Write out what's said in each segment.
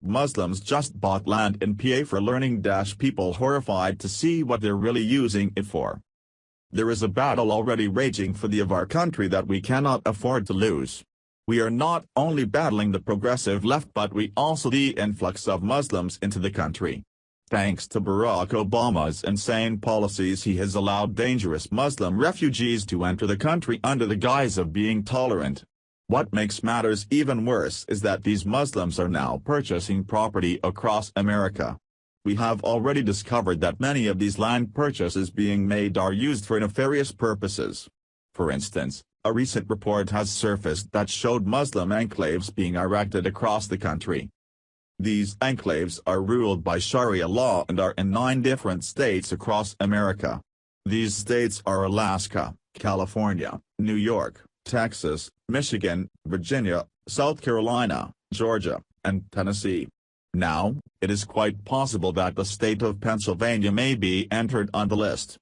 Muslims just bought land in PA for learning. People horrified to see what they're really using it for. There is a battle already raging for the of our country that we cannot afford to lose. We are not only battling the progressive left but we also the influx of Muslims into the country. Thanks to Barack Obama's insane policies, he has allowed dangerous Muslim refugees to enter the country under the guise of being tolerant. What makes matters even worse is that these Muslims are now purchasing property across America. We have already discovered that many of these land purchases being made are used for nefarious purposes. For instance, a recent report has surfaced that showed Muslim enclaves being erected across the country. These enclaves are ruled by Sharia law and are in 9 different states across America. These states are Alaska, California, New York, Texas, Michigan, Virginia, South Carolina, Georgia, and Tennessee. Now, it is quite possible that the state of Pennsylvania may be entered on the list.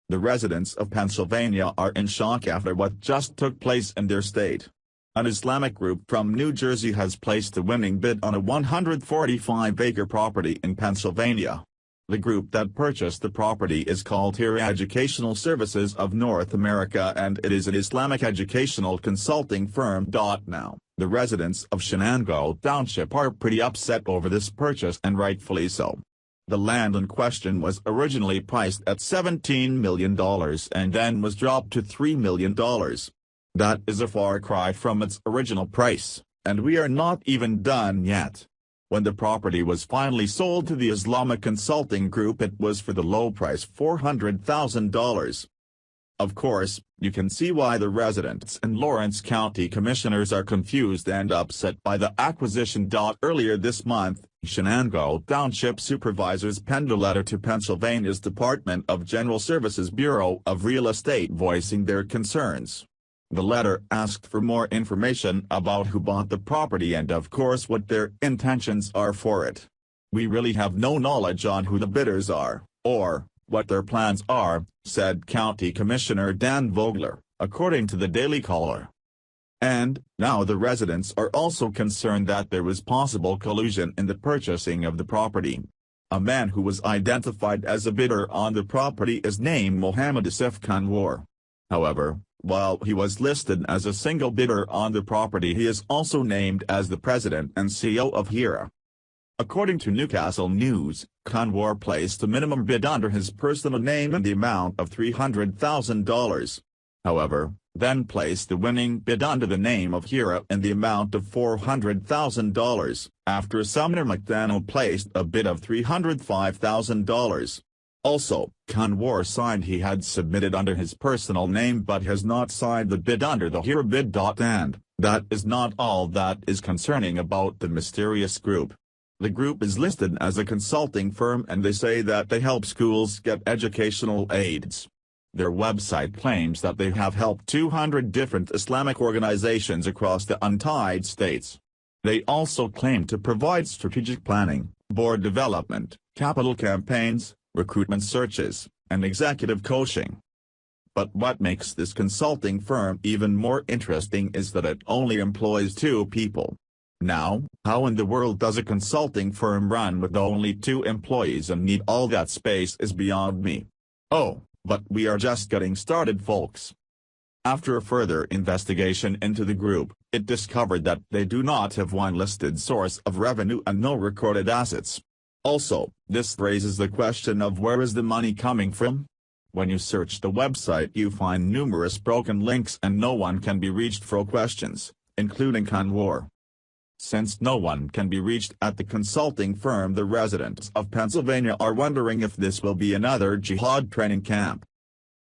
The residents of Pennsylvania are in shock after what just took place in their state. An Islamic group from New Jersey has placed a winning bid on a 145-acre property in Pennsylvania. The group that purchased the property is called Sharia Educational Services of North America and it is an Islamic educational consulting firm. Now, the residents of Shenango Township are pretty upset over this purchase and rightfully so. The land in question was originally priced at $17 million and then was dropped to $3 million. That is a far cry from its original price, and we are not even done yet. When the property was finally sold to the Islamic consulting group, it was for the low price $400,000. Of course, you can see why the residents and Lawrence County commissioners are confused and upset by the acquisition. Earlier this month, Shenango Township supervisors penned a letter to Pennsylvania's Department of General Services Bureau of Real Estate voicing their concerns. The letter asked for more information about who bought the property and of course what their intentions are for it. We really have no knowledge on who the bidders are, or what their plans are, said County Commissioner Dan Vogler, according to the Daily Caller. And, now the residents are also concerned that there was possible collusion in the purchasing of the property. A man who was identified as a bidder on the property is named Mohammed Asif Kanwar. However, while he was listed as a single bidder on the property, he is also named as the president and CEO of Sharia. According to Newcastle News, Kanwar placed a minimum bid under his personal name in the amount of $300,000. However, then placed the winning bid under the name of Sharia in the amount of $400,000, after Sumner McDaniel placed a bid of $305,000. Also, Kanwar signed he had submitted under his personal name but has not signed the bid under the Sharia bid. And, that is not all that is concerning about the mysterious group. The group is listed as a consulting firm and they say that they help schools get educational aids. Their website claims that they have helped 200 different Islamic organizations across the United States. They also claim to provide strategic planning, board development, capital campaigns, recruitment searches, and executive coaching. But what makes this consulting firm even more interesting is that it only employs 2 people. Now, how in the world does a consulting firm run with only 2 employees and need all that space is beyond me. Oh, but we are just getting started, folks. After a further investigation into the group, it discovered that they do not have one listed source of revenue and no recorded assets. Also, this raises the question of where is the money coming from? When you search the website you find numerous broken links and no one can be reached for questions, including Kanwar. Since no one can be reached at the consulting firm, the residents of Pennsylvania are wondering if this will be another jihad training camp.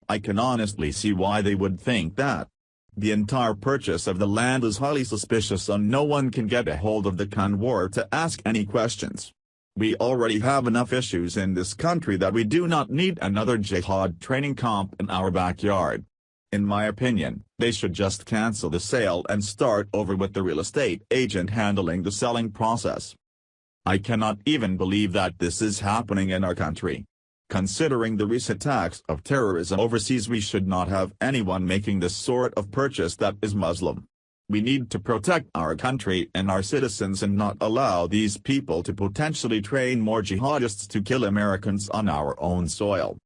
I can honestly see why they would think that. The entire purchase of the land is highly suspicious and no one can get a hold of the Kanwar to ask any questions. We already have enough issues in this country that we do not need another jihad training camp in our backyard. In my opinion, they should just cancel the sale and start over with the real estate agent handling the selling process. I cannot even believe that this is happening in our country. Considering the recent acts of terrorism overseas, we should not have anyone making this sort of purchase that is Muslim. We need to protect our country and our citizens and not allow these people to potentially train more jihadists to kill Americans on our own soil.